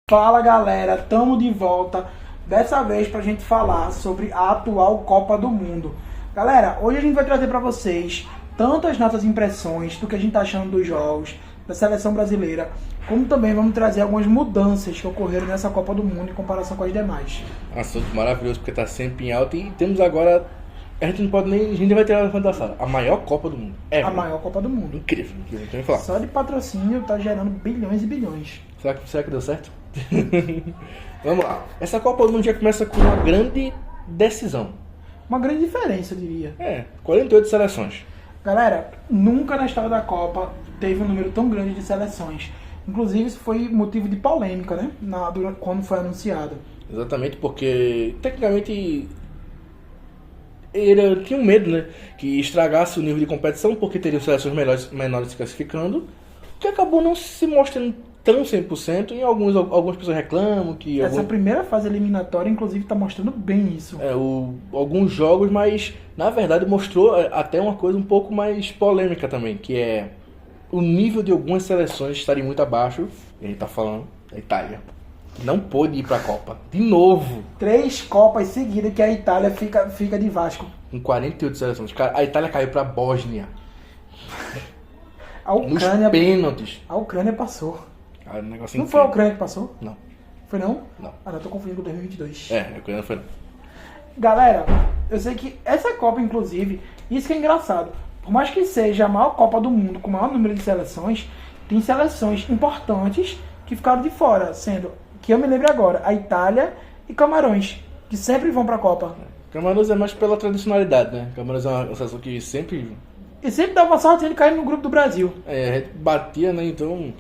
Fala galera, tamo de volta, dessa vez pra gente falar sobre a atual Copa do Mundo. Galera, hoje a gente vai trazer pra vocês tantas nossas impressões do que a gente tá achando dos jogos, da seleção brasileira, como também vamos trazer algumas mudanças que ocorreram nessa Copa do Mundo em comparação com as demais. Assunto maravilhoso porque tá sempre em alta e temos agora, a gente não pode nem, a gente vai ter a fantasia, a maior Copa do Mundo. A maior Copa do Mundo. Incrível, tem que falar. Só de patrocínio tá gerando bilhões e bilhões. Será que deu certo? Vamos lá. Essa Copa do Mundo já começa com uma grande decisão. Uma grande diferença, eu diria. 48 seleções. Galera, nunca na história da Copa teve um número tão grande de seleções. Inclusive, isso foi motivo de polêmica, né? Quando foi anunciado. Exatamente, porque tecnicamente tinha um medo, né? Que estragasse o nível de competição, porque teriam seleções menores se classificando, que acabou não se mostrando tão 100%, e algumas pessoas reclamam que... Essa primeira fase eliminatória, inclusive, está mostrando bem isso. Alguns jogos, mas na verdade mostrou até uma coisa um pouco mais polêmica também, que é o nível de algumas seleções estarem muito abaixo, e a gente tá falando da Itália. Não pôde ir pra Copa. De novo. 3 Copas seguidas que a Itália fica de Vasco. Com 48 seleções. Cara, a Itália caiu pra Bósnia. A Ucrânia... Nos pênaltis. A Ucrânia passou. Não incrível. Foi a Ucrânia que passou? Não. Foi não? Não. Eu tô confundindo com 2022. A Ucrânia não foi não. Galera, eu sei que essa Copa, inclusive, isso que é engraçado. Por mais que seja a maior Copa do Mundo, com o maior número de seleções, tem seleções importantes que ficaram de fora, sendo, que eu me lembro agora, a Itália e Camarões, que sempre vão pra Copa. Camarões é mais pela tradicionalidade, né? Camarões é uma seleção que sempre... E sempre dava uma sorte de cair no grupo do Brasil. A gente batia, né? Então...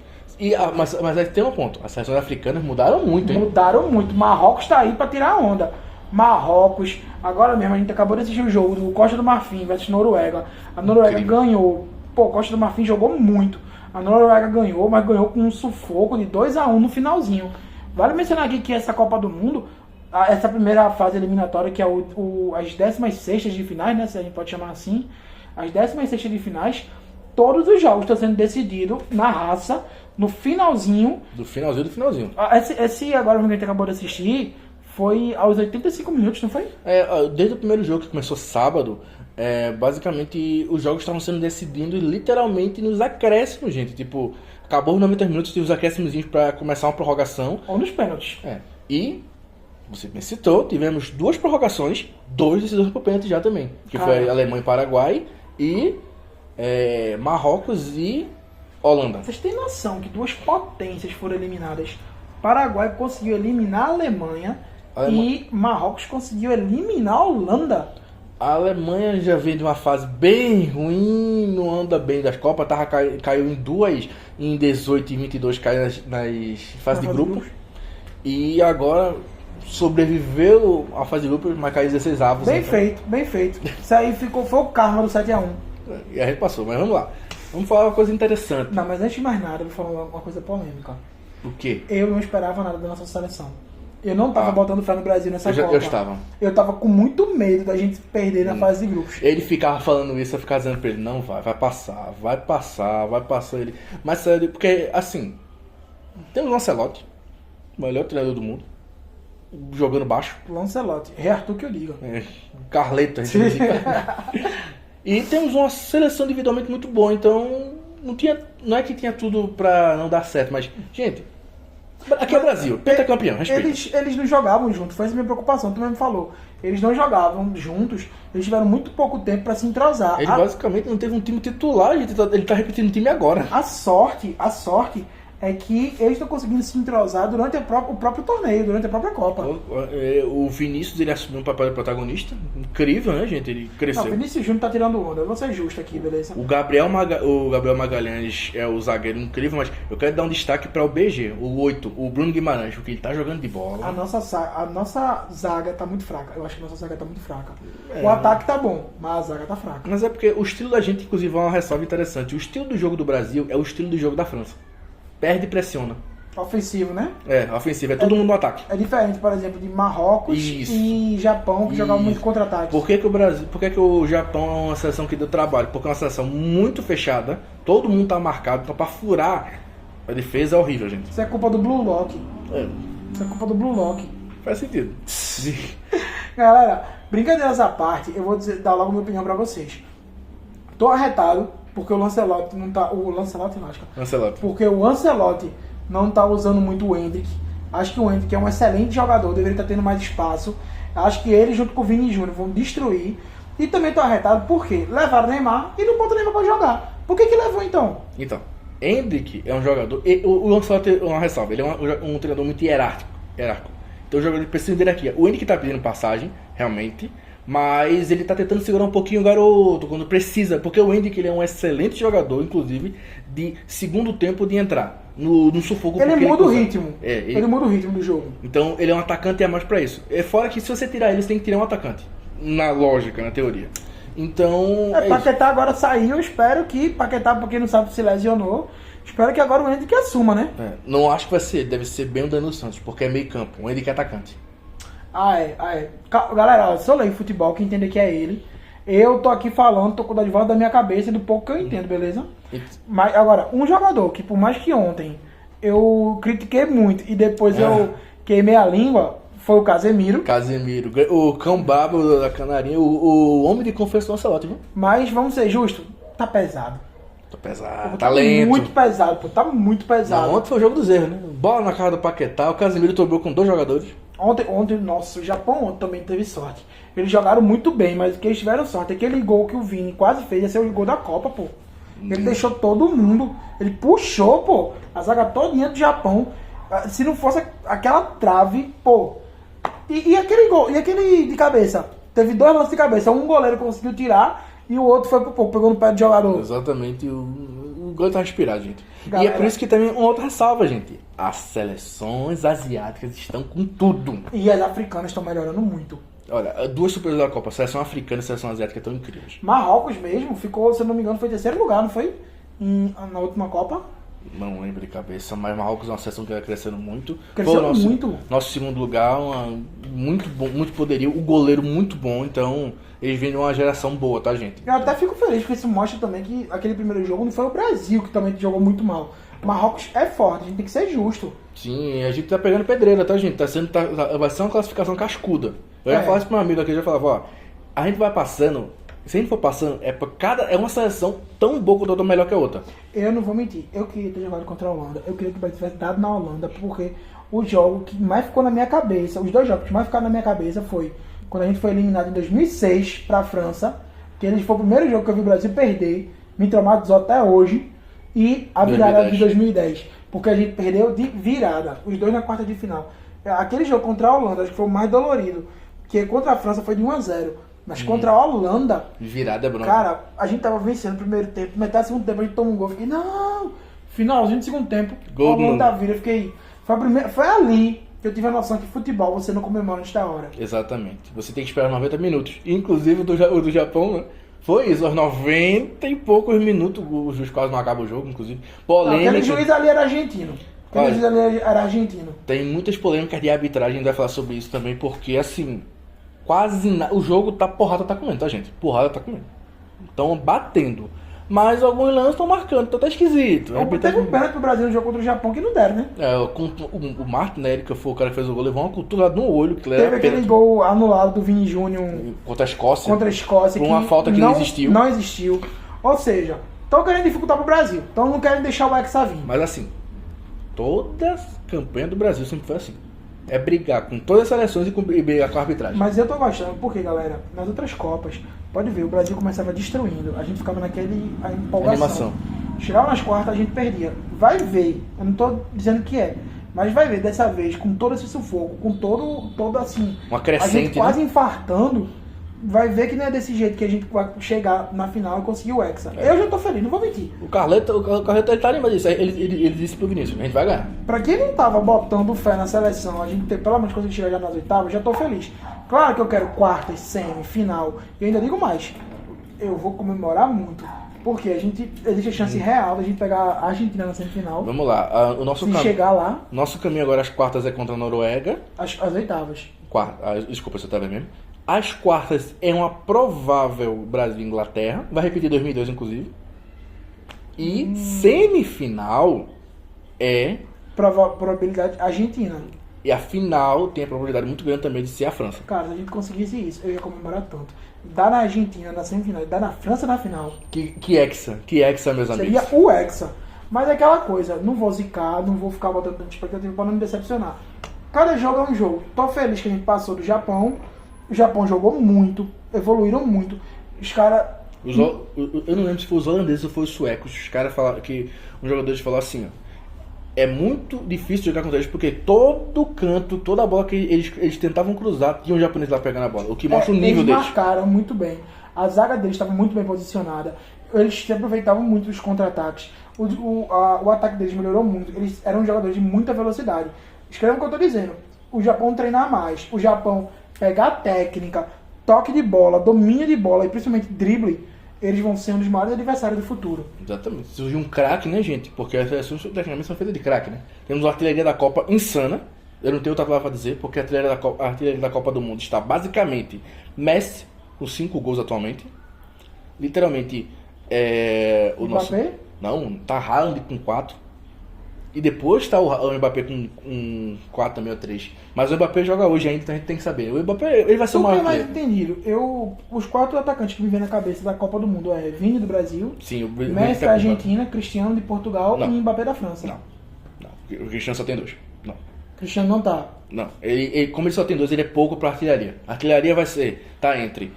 Mas aí tem um ponto. As seleções africanas mudaram muito, hein? Mudaram muito. Marrocos tá aí pra tirar a onda. Marrocos, agora mesmo a gente acabou de assistir o jogo do Costa do Marfim versus Noruega. A Noruega ganhou. Costa do Marfim jogou muito. A Noruega ganhou, mas ganhou com um sufoco de 2-1 no finalzinho. Vale mencionar aqui que essa Copa do Mundo, essa primeira fase eliminatória, que é as 16ª de finais, né? Se a gente pode chamar assim. As 16ª de finais, todos os jogos estão sendo decididos na raça, no finalzinho. Do finalzinho. Esse agora que a gente acabou de assistir foi aos 85 minutos, não foi? Desde o primeiro jogo, que começou sábado, basicamente os jogos estavam sendo decididos literalmente nos acréscimos, gente. Tipo, acabou os 90 minutos e os acréscimos para começar uma prorrogação. Ou nos pênaltis. E, você me citou, tivemos 2 prorrogações, 2 decisões por pênalti já também. Que foi Alemanha e Paraguai e Marrocos e Holanda. Vocês têm noção que 2 potências foram eliminadas? Paraguai conseguiu eliminar a Alemanha. E Marrocos conseguiu eliminar a Holanda. A Alemanha já vem de uma fase bem ruim, não anda bem das Copas, caiu em 18 e 22 caiu nas fases de grupos. E agora sobreviveu à fase de grupos, mas caiu 16 avos. Bem feito. Isso aí foi o karma do 7-1. E a gente passou, mas vamos lá. Vamos falar uma coisa interessante. Não, mas antes de mais nada, eu vou falar uma coisa polêmica. O quê? Eu não esperava nada da nossa seleção. Eu não tava botando fé no Brasil nessa Copa. Eu estava. Eu tava com muito medo da gente perder na fase de grupos. Ele ficava falando isso, eu ficava dizendo pra ele, não vai passar. Ele... Mas sério, porque assim, temos o Lancelotti, o melhor treinador do mundo, jogando baixo. Lancelotti, Rei Arthur que eu digo. Carleto, a gente diz. E temos uma seleção individualmente muito boa, então não é que tinha tudo pra não dar certo, mas, gente... Aqui é o Brasil, pentacampeão, respeita. Eles não jogavam juntos, foi essa a minha preocupação, tu mesmo falou. Eles não jogavam juntos, eles tiveram muito pouco tempo pra se entrosar. Ele basicamente não teve um time titular, ele tá repetindo o time agora. A sorte é que eles estão conseguindo se entrosar durante o próprio torneio, durante a própria Copa. O Vinícius, ele assumiu um papel de protagonista, incrível, né, gente? Ele cresceu. Não, o Vinícius Júnior tá tirando onda, eu vou ser justo aqui, beleza? O Gabriel Magalhães é o zagueiro incrível, mas eu quero dar um destaque para o BG, o 8, o Bruno Guimarães, porque ele tá jogando de bola. A nossa zaga tá muito fraca, eu acho que a nossa zaga tá muito fraca. O ataque tá bom, mas a zaga tá fraca. Mas é porque o estilo da gente, inclusive, é uma ressalva interessante. O estilo do jogo do Brasil é o estilo do jogo da França. Perde e pressiona. Ofensivo, né? Ofensivo. É todo mundo no ataque. É diferente, por exemplo, de Marrocos e Japão, que jogavam muito contra-ataque. Por que o Japão é uma seleção que deu trabalho? Porque é uma seleção muito fechada, todo mundo tá marcado, então pra furar a defesa é horrível, gente. Isso é culpa do Blue Lock. Isso é culpa do Blue Lock. Faz sentido. Galera, brincadeiras à parte, eu vou dar logo minha opinião pra vocês. Tô arretado porque o Lancelotti não tá... O Lancelotti não, acho que... Lancelotti. Porque o Ancelotti não tá usando muito o Endrick. Acho que o Endrick é um excelente jogador, deveria estar tendo mais espaço. Acho que ele junto com o Vini Júnior vão destruir. E também tô arretado porque levaram o Neymar e não botam o Neymar pra jogar. Por que levou então? Então, Endrick é um jogador... O Lancelotti é uma ressalva. Ele é um treinador muito hierárquico. Então o jogador precisa de hierarquia. O Endrick tá pedindo passagem, realmente. Mas ele tá tentando segurar um pouquinho o garoto quando precisa. Porque o Endrick ele é um excelente jogador, inclusive, de segundo tempo de entrar. No sufoco. Ele muda o ritmo. Ele muda o ritmo do jogo. Então ele é um atacante a mais pra isso. É fora que se você tirar ele, você tem que tirar um atacante. Na lógica, na teoria. Então. Paquetá agora saiu, eu espero que Paquetá, pra quem não sabe, se lesionou. Espero que agora o Endrick assuma, né? Não acho que vai ser, deve ser bem o Danilo Santos, porque é meio campo. O Endrick é atacante. Galera, se eu leio futebol, quem entender que é ele. Eu tô aqui falando, tô com o de volta da minha cabeça e do pouco que eu entendo, beleza? Mas agora, um jogador que por mais que ontem eu critiquei muito e depois eu queimei a língua, foi o Casemiro. O cão babo da Canarinha, o homem de confiança do Ancelotti, viu? Mas vamos ser justos, tá pesado. Tá pesado, tá lento. Muito pesado, pô, tá muito pesado. Não, ontem foi o jogo dos erros, né? Bola na cara do Paquetá, o Casemiro tomou com 2 jogadores. Ontem, nossa, o Japão ontem também teve sorte. Eles jogaram muito bem, mas o que eles tiveram sorte, aquele gol que o Vini quase fez, ia ser o gol da Copa, pô. Ele deixou todo mundo, ele puxou, pô, a zaga todinha do Japão. Se não fosse aquela trave, pô. E aquele gol, e aquele de cabeça? Teve 2 lances de cabeça, um goleiro conseguiu tirar e o outro foi pro pô, pegou no pé do jogador. Exatamente, o gol tá inspirado, gente. Galera, e é por isso que também uma outra ressalva, gente. As seleções asiáticas estão com tudo. E as africanas estão melhorando muito. Olha, 2 surpresas da Copa, a seleção africana e a seleção asiática estão incríveis. Marrocos mesmo, ficou, se eu não me engano, foi 3º lugar, não foi? Na última Copa? Não lembro de cabeça, mas Marrocos é uma seleção que vai crescendo muito. Cresceu muito. Nosso segundo lugar, muito bom, muito poderio, o goleiro muito bom, então eles vêm de uma geração boa, tá, gente? Eu até fico feliz, porque isso mostra também que aquele primeiro jogo não foi o Brasil que também jogou muito mal. Marrocos é forte, a gente tem que ser justo. Sim, a gente tá pegando pedreira, tá, gente? Vai ser uma classificação cascuda. Eu ia falar isso pro meu amigo aqui, eu já falava, ó, a gente vai passando, se a gente for passando, é uma seleção tão boa quanto outra melhor que a outra. Eu não vou mentir, eu queria ter jogado contra a Holanda, eu queria que o Brasil tivesse dado na Holanda, porque o jogo que mais ficou na minha cabeça, os 2 jogos que mais ficaram na minha cabeça foi quando a gente foi eliminado em 2006 pra França, que ele foi o primeiro jogo que eu vi o Brasil perder, me traumatizou até hoje, e a virada de 2010, porque a gente perdeu de virada, os 2 na quarta de final. Aquele jogo contra a Holanda, acho que foi o mais dolorido, porque contra a França foi de 1-0, mas contra a Holanda, virada é bronca. Cara, a gente tava vencendo no primeiro tempo, metade do segundo tempo a gente tomou um gol, eu fiquei, não, finalzinho do segundo tempo, a Holanda vira, eu fiquei, foi ali que eu tive a noção que futebol você não comemora antes da hora. Exatamente, você tem que esperar 90 minutos, inclusive o do Japão, né? Foi isso, aos 90 e poucos minutos, o juiz quase não acaba o jogo, inclusive. Polêmica. Aquele juiz ali era argentino. Tem muitas polêmicas de arbitragem, a gente vai falar sobre isso também, porque assim, o jogo tá porrada tá comendo, tá, gente? Porrada tá comendo. Estão batendo. Mas alguns lances estão marcando, então tá esquisito. Teve um pênalti pro Brasil no jogo contra o Japão que não deram, né? O Martinelli, que foi o cara que fez o gol, levou uma cultura no olho. Que teve aquele gol anulado do Vini Júnior contra a Escócia. Por uma falta que não existiu. Não existiu. Ou seja, estão querendo dificultar pro Brasil. Então não querem deixar o Hexa vir. Mas assim, toda campanha do Brasil sempre foi assim. É brigar com todas as seleções e brigar com a arbitragem. Mas eu tô gostando, porque, galera, nas outras Copas, pode ver, o Brasil começava destruindo. A gente ficava naquele empolgação. Animação. Chegava nas quartas, a gente perdia. Vai ver, eu não tô dizendo que é, mas vai ver, dessa vez, com todo esse sufoco, com todo assim, uma crescente, a gente quase infartando, vai ver que não é desse jeito que a gente vai chegar na final e conseguir o Hexa. Eu já tô feliz, não vou mentir. O Carleto ele tá animado disso. Ele disse pro Vinícius, a gente vai ganhar. Pra quem não tava botando fé na seleção, a gente ter pelo menos conseguir chegar já nas oitavas, já tô feliz. Claro que eu quero quartas, semi, final. E ainda digo mais, eu vou comemorar muito. Porque existe a chance real da gente pegar a Argentina na semifinal. Vamos lá, chegar lá. Nosso caminho agora às quartas é contra a Noruega. As oitavas. Desculpa, você tá vendo mesmo? As quartas é uma provável Brasil e Inglaterra. Vai repetir 2002, inclusive. E semifinal é probabilidade Argentina. E a final tem a probabilidade muito grande também de ser a França. Cara, se a gente conseguisse isso, eu ia comemorar tanto. Dá na Argentina na semifinal, dá na França na final. Que hexa, meus amigos. Seria o hexa. Mas é aquela coisa, não vou zicar, não vou ficar botando tanta expectativa pra não me decepcionar. Cada jogo é um jogo. Tô feliz que a gente passou do Japão. O Japão jogou muito, evoluíram muito. Os caras... Eu não lembro se foi os holandeses ou foi os suecos. Os caras falaram que um jogador falou assim, ó. É muito difícil jogar contra eles porque todo canto, toda a bola que eles tentavam cruzar, tinha um japonês lá pegando a bola. O que mostra o nível deles. Eles marcaram muito bem. A zaga deles estava muito bem posicionada. Eles se aproveitavam muito dos contra-ataques. O ataque deles melhorou muito. Eles eram jogadores de muita velocidade. Escreva o que eu estou dizendo. O Japão treinar mais. O Japão pegar técnica, toque de bola, domínio de bola e principalmente drible. Eles vão ser um dos maiores adversários do futuro. Exatamente. Surgiu um craque, né, gente? Porque as seleções tecnicamente são feitas de craque, né? Temos uma artilharia da Copa insana. Eu não tenho outra palavra para dizer, porque a artilharia da Copa do Mundo está basicamente Messi, com 5 gols atualmente. Literalmente, o Mbappé? nosso... Não, tá Haaland com 4. E depois tá o Mbappé com 4 também, ou 3. Mas o Mbappé joga hoje ainda, então a gente tem que saber. O Mbappé, ele vai ser o maior. Mais entendido. Os 4 atacantes que me vêm na cabeça da Copa do Mundo é Vini do Brasil, sim, Messi da Argentina, Cristiano de Portugal e Mbappé da França. Não. O Cristiano só tem 2. Não. Cristiano não tá. Não. Como ele só tem 2, ele é pouco pra artilharia. A artilharia vai ser, tá entre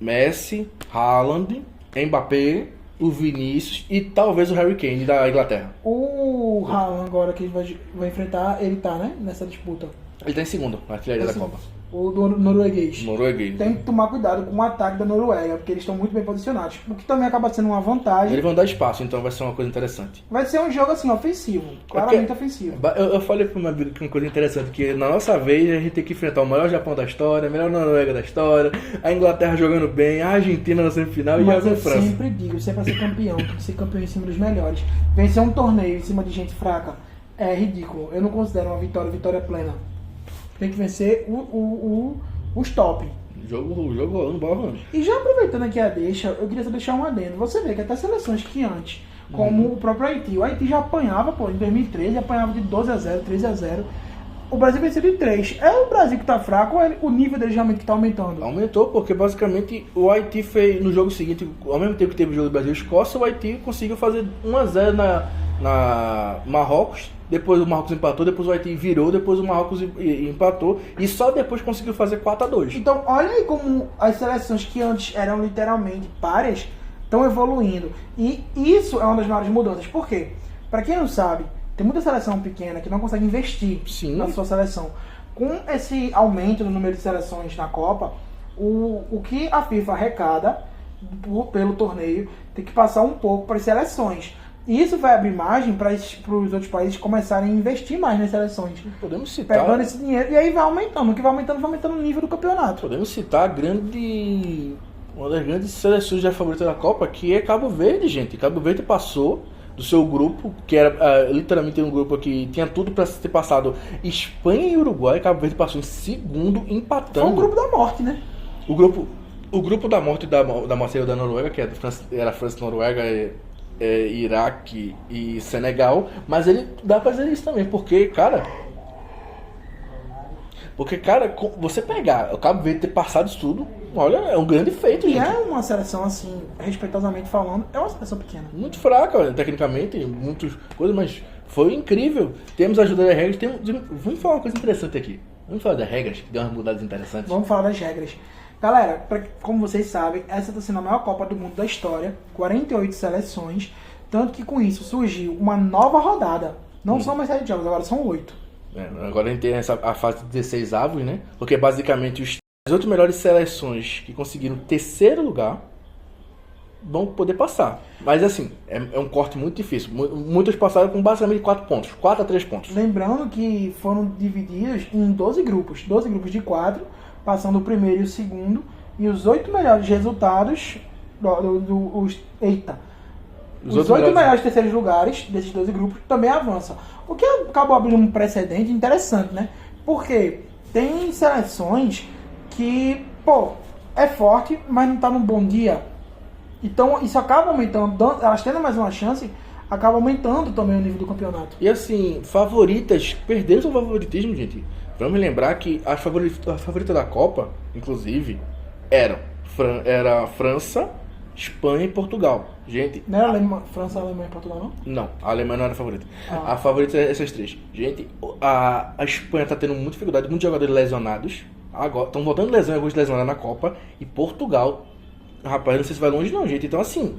Messi, Haaland, Mbappé, o Vinícius e talvez o Harry Kane da Inglaterra. O Haaland agora que ele vai enfrentar, ele tá, né? Nessa disputa. Ele tá em segundo na artilharia da Copa. O do norueguês. Norueguês. Tem que tomar cuidado com o ataque da Noruega, porque eles estão muito bem posicionados. O que também acaba sendo uma vantagem. Eles vão dar espaço, então vai ser uma coisa interessante. Vai ser um jogo assim, ofensivo. Claramente ofensivo. Eu falei pra uma coisa interessante, que na nossa vez a gente tem que enfrentar o maior Japão da história, a melhor Noruega da história, a Inglaterra jogando bem, a Argentina na semifinal e a França. Mas eu sempre digo, você é pra ser campeão, tem que ser campeão em cima dos melhores. Vencer um torneio em cima de gente fraca é ridículo. Eu não considero uma vitória plena. Tem que vencer os top. Jogo rolando, bola rolando. E já aproveitando aqui a deixa, eu queria só deixar um adendo. Você vê que até seleções que antes, como o próprio Haiti, o Haiti já apanhava, em 2013, apanhava de 12-0, 13-0. O Brasil venceu de 3. É o Brasil que tá fraco ou é o nível deles realmente que tá aumentando? Aumentou, porque basicamente o Haiti fez, no jogo seguinte, ao mesmo tempo que teve o jogo do Brasil e Escócia, o Haiti conseguiu fazer 1-0 na Marrocos. Depois o Marrocos empatou, depois o Haiti virou, depois o Marrocos empatou e só depois conseguiu fazer 4-2. Então, olha aí como as seleções que antes eram literalmente páreas estão evoluindo. E isso é uma das maiores mudanças. Por quê? Para quem não sabe, tem muita seleção pequena que não consegue investir na sua seleção. Com esse aumento no número de seleções na Copa, o que a FIFA arrecada pelo torneio tem que passar um pouco para as seleções. E isso vai abrir margem para os outros países começarem a investir mais nas seleções. Podemos citar... Pegando esse dinheiro, e aí vai aumentando. O que vai aumentando o nível do campeonato. Podemos citar uma das grandes seleções já favoritas da Copa, que é Cabo Verde, gente. Cabo Verde passou do seu grupo, que era literalmente um grupo que tinha tudo para ter passado Espanha e Uruguai. Cabo Verde passou em segundo, empatando. Foi um grupo da morte, né? O grupo da morte da morte da Noruega, que era França, Noruega... Iraque e Senegal, mas ele dá pra dizer isso também, porque, cara, você pegar o Cabo Verde ter passado isso tudo, olha, é um grande feito, e gente. É uma seleção, assim, respeitosamente falando, é uma seleção pequena. Muito fraca, tecnicamente, muitas coisas, mas foi incrível. Temos a ajuda das regras, vamos falar uma coisa interessante aqui. Vamos falar das regras, que deu umas mudadas interessantes. Vamos falar das regras. Galera, como vocês sabem, essa está sendo a maior Copa do Mundo da história, 48 seleções, tanto que com isso surgiu uma nova rodada. Não são mais 7 jogos, agora são 8. Agora a gente tem a fase de 16 avos, né? Porque basicamente as 8 melhores seleções que conseguiram terceiro lugar vão poder passar. Mas assim, é um corte muito difícil. Muitas passaram com basicamente 4 pontos, 4 a 3 pontos. Lembrando que foram divididos em 12 grupos de 4, passando o primeiro e o segundo, e os 8 melhores resultados, os 8 melhores terceiros lugares desses 12 grupos também avançam. O que acabou abrindo um precedente interessante, né? Porque tem seleções que, é forte, mas não tá num bom dia. Então isso acaba aumentando, elas tendo mais uma chance, acaba aumentando também o nível do campeonato. E assim, favoritas, perderam seu favoritismo, gente. Vamos lembrar que a favorita da Copa, inclusive, era França, Espanha e Portugal. Gente. Não era França, Alemanha e Portugal, não? Não, a Alemanha não era a favorita. Ah. A favorita é essas três. Gente, a Espanha tá tendo muita dificuldade, muitos jogadores lesionados. Agora, estão voltando lesão, alguns lesionados na Copa. E Portugal, rapaz, não sei se vai longe não, gente. Então assim.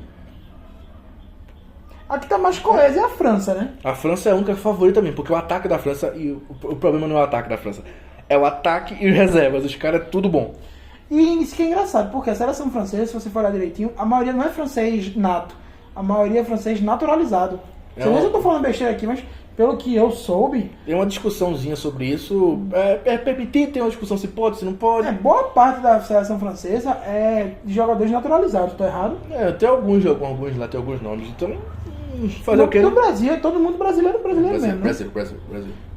A que tá mais coesa é a França, né? A França é a única favorita também, porque o ataque da França, e o problema não é o ataque da França, é o ataque e os reservas. Os caras é tudo bom. E isso que é engraçado, porque a seleção francesa, se você for olhar direitinho, a maioria não é francês nato. A maioria é francês naturalizado. Não sei se eu tô falando besteira aqui, mas pelo que eu soube... Tem uma discussãozinha sobre isso. É permitido, tem uma discussão se pode, se não pode. Boa parte da seleção francesa é de jogadores naturalizados, tô errado? Tem alguns lá, tem alguns nomes. Então, fazer o quê? No Brasil, todo mundo brasileiro mesmo, né? Brasil.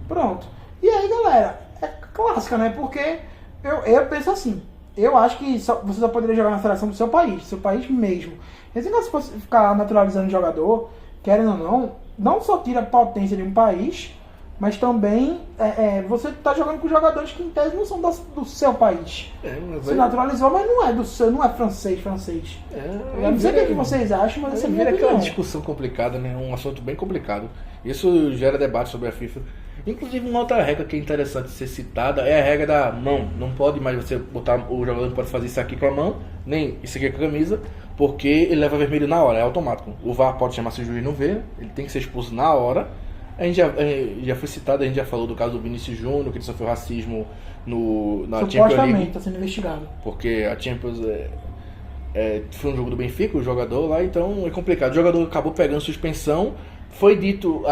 Pronto. E aí, galera, é clássica, né? Porque eu penso assim... Eu acho que você só poderia jogar na seleção do seu país mesmo. Esse negócio, se fosse ficar naturalizando jogador, querendo ou não só tira a potência de um país, mas também você tá jogando com jogadores que em tese não são do seu país. Você naturalizou, mas não é do seu, não é francês. Eu não sei o que vocês acham, mas essa é a minha opinião. Aquela discussão complicada, né? Um assunto bem complicado. Isso gera debate sobre a FIFA. Inclusive, uma outra regra que é interessante ser citada é a regra da mão. Não pode mais você botar, o jogador não pode fazer isso aqui com a mão, nem isso aqui com a camisa, porque ele leva vermelho na hora, é automático. O VAR pode chamar se o juiz não vê, ele tem que ser expulso na hora. A gente já foi citado, a gente já falou do caso do Vinícius Júnior, que ele sofreu racismo na Champions League. Está sendo investigado. Porque a Champions foi um jogo do Benfica, o jogador lá, então é complicado. O jogador acabou pegando suspensão, foi dito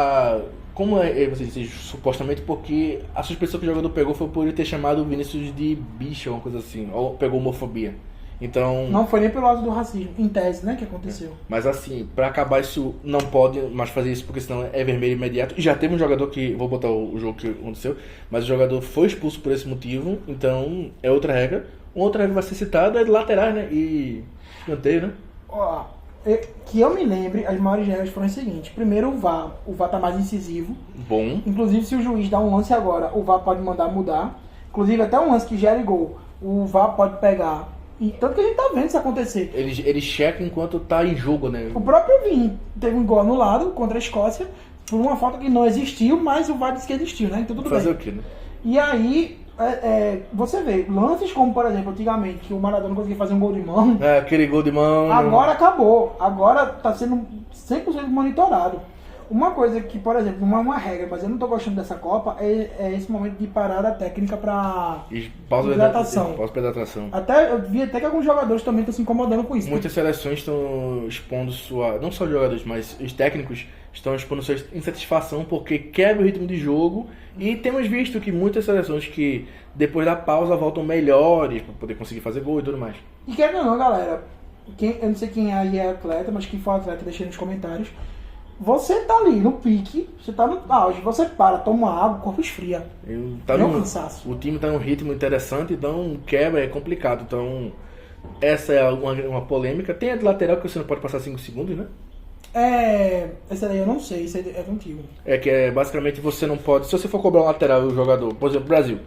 como você disse, supostamente porque a suspensão que o jogador pegou foi por ele ter chamado o Vinícius de bicho, uma coisa assim, ou pegou homofobia. Então... Não foi nem pelo lado do racismo, em tese, né, que aconteceu. Mas assim, pra acabar isso, não pode mais fazer isso, porque senão é vermelho imediato. E já teve um jogador que, vou botar o jogo que aconteceu, mas o jogador foi expulso por esse motivo, então é outra regra. Uma outra regra vai ser citada é de laterais, né, e escanteio, né. Que eu me lembre, as maiores regras foram as seguintes. Primeiro, o VAR tá mais incisivo. Bom. Inclusive, se o juiz dá um lance agora, o VAR pode mandar mudar. Inclusive, até um lance que gere gol, o VAR pode pegar. E tanto que a gente tá vendo isso acontecer. Ele checa enquanto tá em jogo, né? O próprio Vini teve um gol anulado contra a Escócia por uma falta que não existiu, mas o VAR disse que existiu, né? Então tudo bem. Fazer o quê, né? E aí... você vê, lances como, por exemplo, antigamente, que o Maradona não conseguia fazer um gol de mão. Aquele gol de mão. Agora acabou. Agora tá sendo 100% monitorado. Uma coisa que, por exemplo, não é uma regra, mas eu não tô gostando dessa Copa, é esse momento de parada técnica pra hidratação. Pós-hidratação. Eu vi até que alguns jogadores também estão se incomodando com isso. Muitas seleções estão expondo não só jogadores, mas os técnicos estão expondo sua insatisfação porque quebra o ritmo de jogo. E temos visto que muitas seleções que depois da pausa voltam melhores para poder conseguir fazer gol e tudo mais. E quer ou não, galera, eu não sei quem aí é atleta, mas quem for atleta, deixa aí nos comentários. Você tá ali no pique, você tá no auge, você para, toma água, o corpo esfria. Cansaço. O time tá num ritmo interessante, então quebra, é complicado. Então, essa é uma polêmica. Tem a de lateral que você não pode passar 5 segundos, né? Essa daí eu não sei, isso é contigo. É que basicamente você não pode. Se você for cobrar um lateral, o jogador, por exemplo, Brasil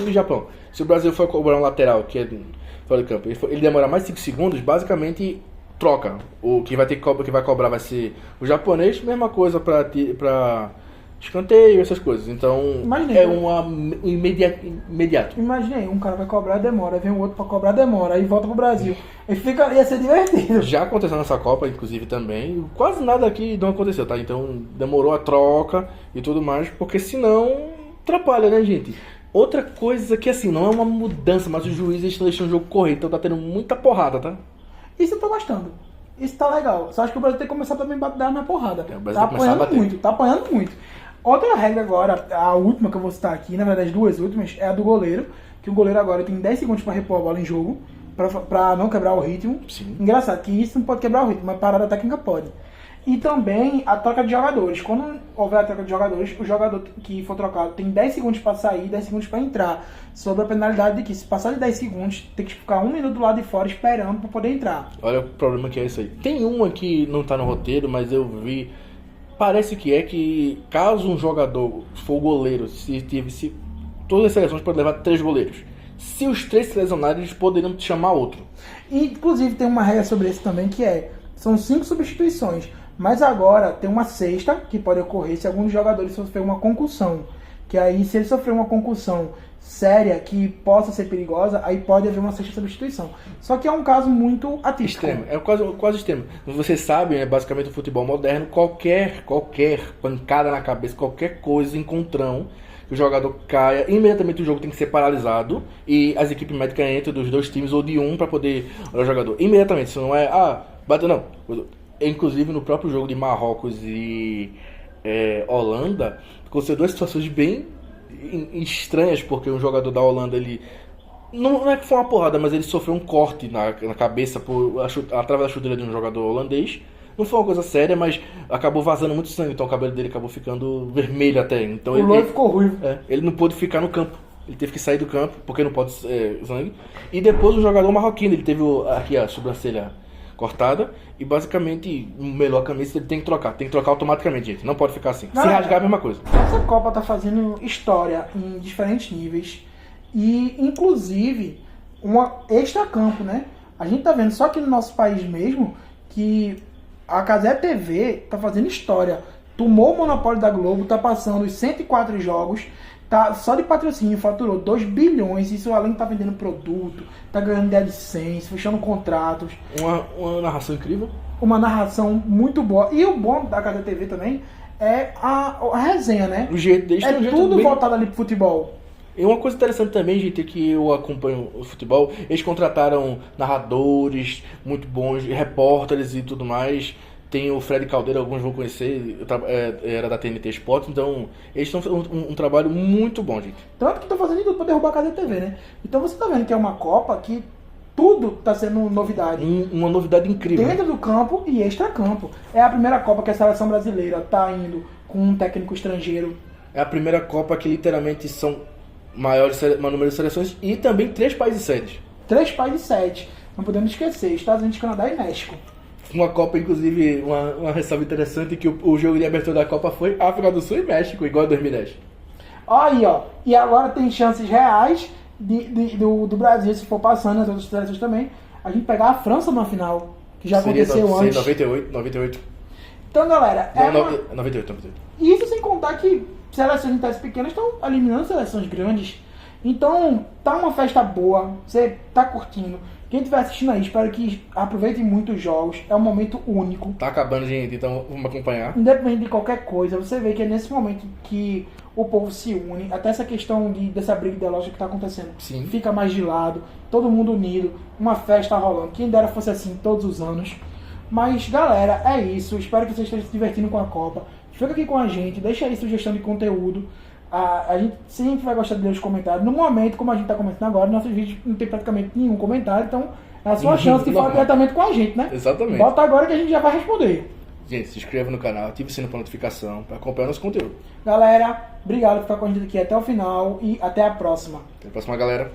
e Japão. Se o Brasil for cobrar um lateral, que é fora do campo, ele demorar mais 5 segundos, basicamente troca. O que vai cobrar vai ser o japonês, mesma coisa pra escanteio, essas coisas. Então imediato. Imaginei, um cara vai cobrar, demora, vem o outro pra cobrar, demora, aí volta pro Brasil. Ia ser divertido. Já aconteceu nessa Copa, inclusive, também. Quase nada aqui não aconteceu, tá? Então demorou a troca e tudo mais, porque senão atrapalha, né, gente? Outra coisa que, assim, não é uma mudança, mas os juízes estão deixando o jogo correr, então tá tendo muita porrada, tá? Isso eu tô gostando. Isso tá legal. Só acho que o Brasil tem que começar também a dar na porrada. Tá apanhando muito. Outra regra agora, a última que eu vou citar aqui, na verdade as duas últimas, é a do goleiro. Que o goleiro agora tem 10 segundos pra repor a bola em jogo, pra não quebrar o ritmo. Sim. Engraçado que isso não pode quebrar o ritmo, mas parada técnica pode. E também a troca de jogadores. Quando houver a troca de jogadores, o jogador que for trocado tem 10 segundos para sair e 10 segundos para entrar. Sob a penalidade de que, se passar de 10 segundos, tem que ficar 1 minuto do lado de fora esperando para poder entrar. Olha o problema que é isso aí. Tem uma que não tá no roteiro, mas eu vi parece que caso um jogador for goleiro, se todas as seleções podem levar 3 goleiros. Se os 3 se lesionarem, eles poderiam chamar outro. E, inclusive, tem uma regra sobre isso também, que são 5 substituições. Mas agora tem uma sexta que pode ocorrer se algum dos jogadores sofrer uma concussão. Que aí, se ele sofrer uma concussão séria que possa ser perigosa, aí pode haver uma sexta substituição. Só que é um caso muito atípico. Extremo, é quase extremo. Vocês sabem, basicamente o futebol moderno, qualquer pancada na cabeça, qualquer coisa, encontrão, que o jogador caia, imediatamente o jogo tem que ser paralisado e as equipes médicas entram dos 2 times ou de um para poder olhar o jogador. Imediatamente, isso não é, bateu não. Inclusive no próprio jogo de Marrocos e Holanda, aconteceu 2 situações bem estranhas, porque um jogador da Holanda, ele não é que foi uma porrada, mas ele sofreu um corte na cabeça através da chuteira de um jogador holandês. Não foi uma coisa séria, mas acabou vazando muito sangue, então o cabelo dele acabou ficando vermelho até. Então ele ficou ruivo. Ele não pôde ficar no campo. Ele teve que sair do campo, porque não pode sangue. E depois o jogador marroquino, ele teve aqui a sobrancelha cortada e basicamente melhor a camisa ele tem que trocar. Tem que trocar automaticamente, gente. Não pode ficar assim. Se rasgar é a mesma coisa. Essa Copa tá fazendo história em diferentes níveis e inclusive uma extra-campo, né? A gente tá vendo só aqui no nosso país mesmo que a Cazé TV tá fazendo história. Tomou o monopólio da Globo, tá passando os 104 jogos, tá só de patrocínio, faturou 2 bilhões, isso além de tá vendendo produto, tá ganhando de AdSense, fechando contratos. Uma narração incrível. Uma narração muito boa. E o bom da Cazé TV também é a resenha, né? O jeito deles é tudo bem voltado ali pro futebol. E uma coisa interessante também, gente, é que eu acompanho o futebol, eles contrataram narradores muito bons, repórteres e tudo mais. Tem o Fred Caldeira, alguns vão conhecer, era da TNT Sports, então eles estão fazendo um trabalho muito bom, gente. Tanto que estão fazendo tudo pra derrubar a Cazé TV, né? Então você tá vendo que é uma Copa que tudo tá sendo novidade. Uma novidade incrível. Dentro do campo e extra-campo. É a primeira Copa que a seleção brasileira tá indo com um técnico estrangeiro. É a primeira Copa que literalmente são maior número de seleções e também 3 países sedes. 3 países sedes. Não podemos esquecer, Estados Unidos, Canadá e México. Uma Copa, inclusive, uma ressalva interessante que o jogo de abertura da Copa foi África do Sul e México, igual a 2010. Aí, ó. E agora tem chances reais do Brasil, se for passando, as outras seleções também, a gente pegar a França na final, que já aconteceu antes. 98. Então, galera, 98. Isso sem contar que seleções em pequenas estão eliminando seleções grandes. Então, tá uma festa boa, você tá curtindo. Quem estiver assistindo aí, espero que aproveitem muito os jogos. É um momento único. Tá acabando, gente, então vamos acompanhar. Independente de qualquer coisa, você vê que é nesse momento que o povo se une. Até essa questão dessa briga ideológica que tá acontecendo. Sim. Fica mais de lado, todo mundo unido, uma festa rolando. Quem dera fosse assim todos os anos. Mas, galera, é isso. Espero que vocês estejam se divertindo com a Copa. Fica aqui com a gente, deixa aí sugestão de conteúdo. A gente sempre vai gostar de ler os comentários. No momento, como a gente está comentando agora, nossos vídeos não tem praticamente nenhum comentário, então é a sua chance de falar diretamente com a gente, né? Exatamente. Bota agora que a gente já vai responder. Gente, se inscreva no canal, ative o sino para notificação para acompanhar nosso conteúdo. Galera, obrigado por ficar com a gente aqui até o final e até a próxima. Até a próxima, galera.